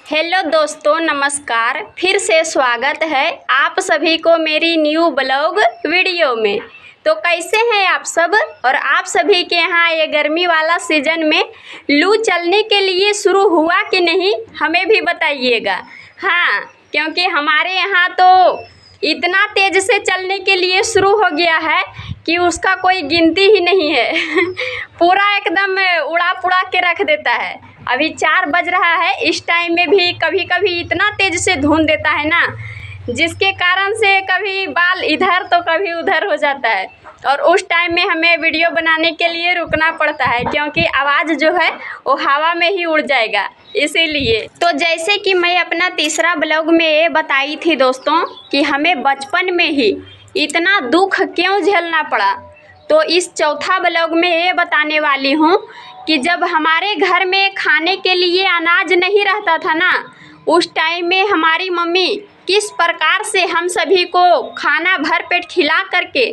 Hello दोस्तों, नमस्कार। फिर से स्वागत है आप सभी को मेरी न्यू ब्लॉग वीडियो में। तो कैसे हैं आप सब? और आप सभी के यहाँ ये गर्मी वाला सीज़न में लू चलने के लिए शुरू हुआ कि नहीं, हमें भी बताइएगा। हाँ, क्योंकि हमारे यहाँ तो इतना तेज़ से चलने के लिए शुरू हो गया है कि उसका कोई गिनती ही नहीं है। पूरा एकदम उड़ा पुड़ा के रख देता है। अभी 4 बज रहा है, इस टाइम में भी कभी कभी इतना तेज़ से धुंध देता है ना, जिसके कारण से कभी बाल इधर तो कभी उधर हो जाता है। और उस टाइम में हमें वीडियो बनाने के लिए रुकना पड़ता है, क्योंकि आवाज़ जो है वो हवा में ही उड़ जाएगा, इसीलिए। तो जैसे कि मैं अपना तीसरा ब्लॉग में ये बताई थी दोस्तों कि हमें बचपन में ही इतना दुख क्यों झेलना पड़ा, तो इस चौथा ब्लॉग में ये बताने वाली हूँ कि जब हमारे घर में खाने के लिए अनाज नहीं रहता था ना, उस टाइम में हमारी मम्मी किस प्रकार से हम सभी को खाना भर पेट खिला करके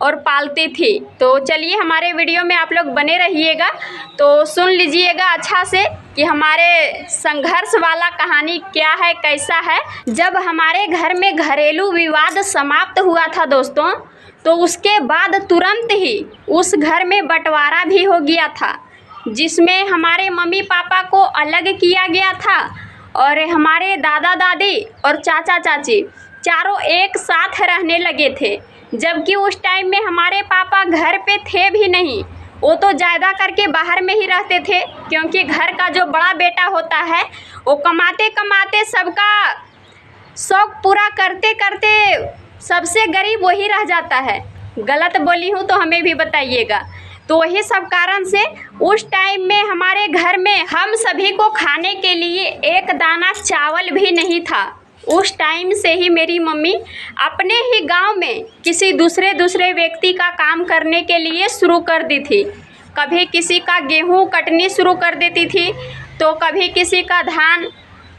और पालती थी। तो चलिए हमारे वीडियो में आप लोग बने रहिएगा, तो सुन लीजिएगा अच्छा से कि हमारे संघर्ष वाला कहानी क्या है, कैसा है। जब हमारे घर में घरेलू विवाद समाप्त हुआ था दोस्तों, तो उसके बाद तुरंत ही उस घर में बंटवारा भी हो गया था, जिसमें हमारे मम्मी पापा को अलग किया गया था और हमारे दादा दादी और चाचा चाची चारों एक साथ रहने लगे थे। जबकि उस टाइम में हमारे पापा घर पे थे भी नहीं, वो तो ज़्यादा करके बाहर में ही रहते थे, क्योंकि घर का जो बड़ा बेटा होता है वो कमाते कमाते सबका शौक पूरा करते करते सबसे गरीब वही रह जाता है। गलत बोली हूँ तो हमें भी बताइएगा। तो वही सब कारण से उस टाइम में हमारे घर में हम सभी को खाने के लिए एक दाना चावल भी नहीं था। उस टाइम से ही मेरी मम्मी अपने ही गांव में किसी दूसरे व्यक्ति का काम करने के लिए शुरू कर दी थी। कभी किसी का गेहूं कटनी शुरू कर देती थी, तो कभी किसी का धान,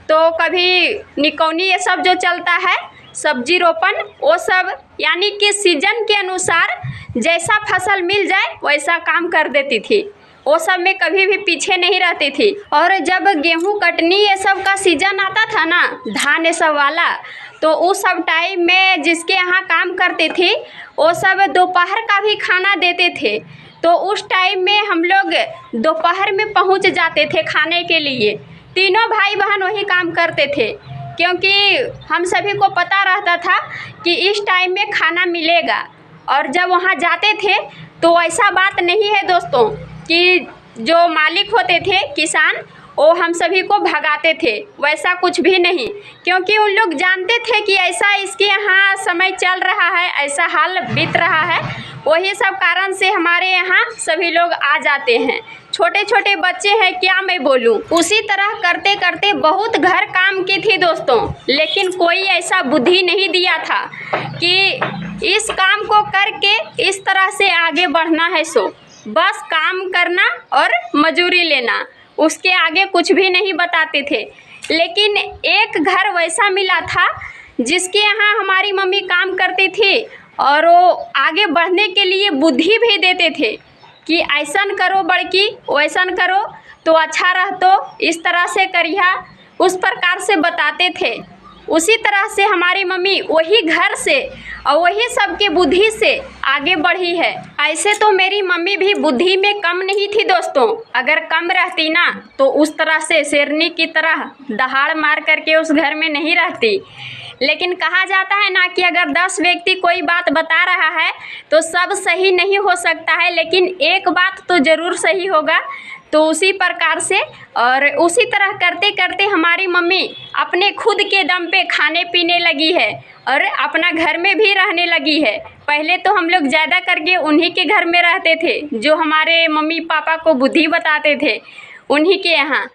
तो कभी निकौनी, ये सब जो चलता है सब्जी रोपन, वो सब, यानी कि सीजन के अनुसार जैसा फसल मिल जाए वैसा काम कर देती थी। वो सब में कभी भी पीछे नहीं रहती थी। और जब गेहूं कटनी ये सब का सीजन आता था ना, धान ये सब वाला, तो उस सब टाइम में जिसके यहाँ काम करते थे वो सब दोपहर का भी खाना देते थे। तो उस टाइम में हम लोग दोपहर में पहुँच जाते थे खाने के लिए। तीनों भाई बहन वही काम करते थे, क्योंकि हम सभी को पता रहता था कि इस टाइम में खाना मिलेगा। और जब वहाँ जाते थे तो ऐसा बात नहीं है दोस्तों कि जो मालिक होते थे किसान, वो हम सभी को भगाते थे, वैसा कुछ भी नहीं, क्योंकि उन लोग जानते थे कि ऐसा इसके यहाँ समय चल रहा है, ऐसा हाल बीत रहा है। वही सब कारण से हमारे यहाँ सभी लोग आ जाते हैं। छोटे छोटे बच्चे हैं, क्या मैं बोलूँ। उसी तरह करते करते बहुत घर काम की थी दोस्तों, लेकिन कोई ऐसा बुद्धि नहीं दिया था कि इस काम को करके इस तरह से आगे बढ़ना है। सो बस काम करना और मजूरी लेना, उसके आगे कुछ भी नहीं बताते थे। लेकिन एक घर वैसा मिला था जिसके यहाँ हमारी मम्मी काम करती थी और वो आगे बढ़ने के लिए बुद्धि भी देते थे कि ऐसन करो बड़की, वैसन करो तो अच्छा रह, तो इस तरह से करिया, उस प्रकार से बताते थे। उसी तरह से हमारी मम्मी वही घर से और वही सबके बुद्धि से आगे बढ़ी है। ऐसे तो मेरी मम्मी भी बुद्धि में कम नहीं थी दोस्तों। अगर कम रहती ना तो उस तरह से शेरनी की तरह दहाड़ मार करके उस घर में नहीं रहती। लेकिन कहा जाता है ना कि अगर 10 व्यक्ति कोई बात बता रहा है तो सब सही नहीं हो सकता है, लेकिन एक बात तो ज़रूर सही होगा। तो उसी प्रकार से और उसी तरह करते करते हमारी मम्मी अपने खुद के दम पे खाने पीने लगी है और अपना घर में भी रहने लगी है। पहले तो हम लोग ज़्यादा करके उन्हीं के घर में रहते थे, जो हमारे मम्मी पापा को बुद्धि बताते थे, उन्हीं के यहाँ।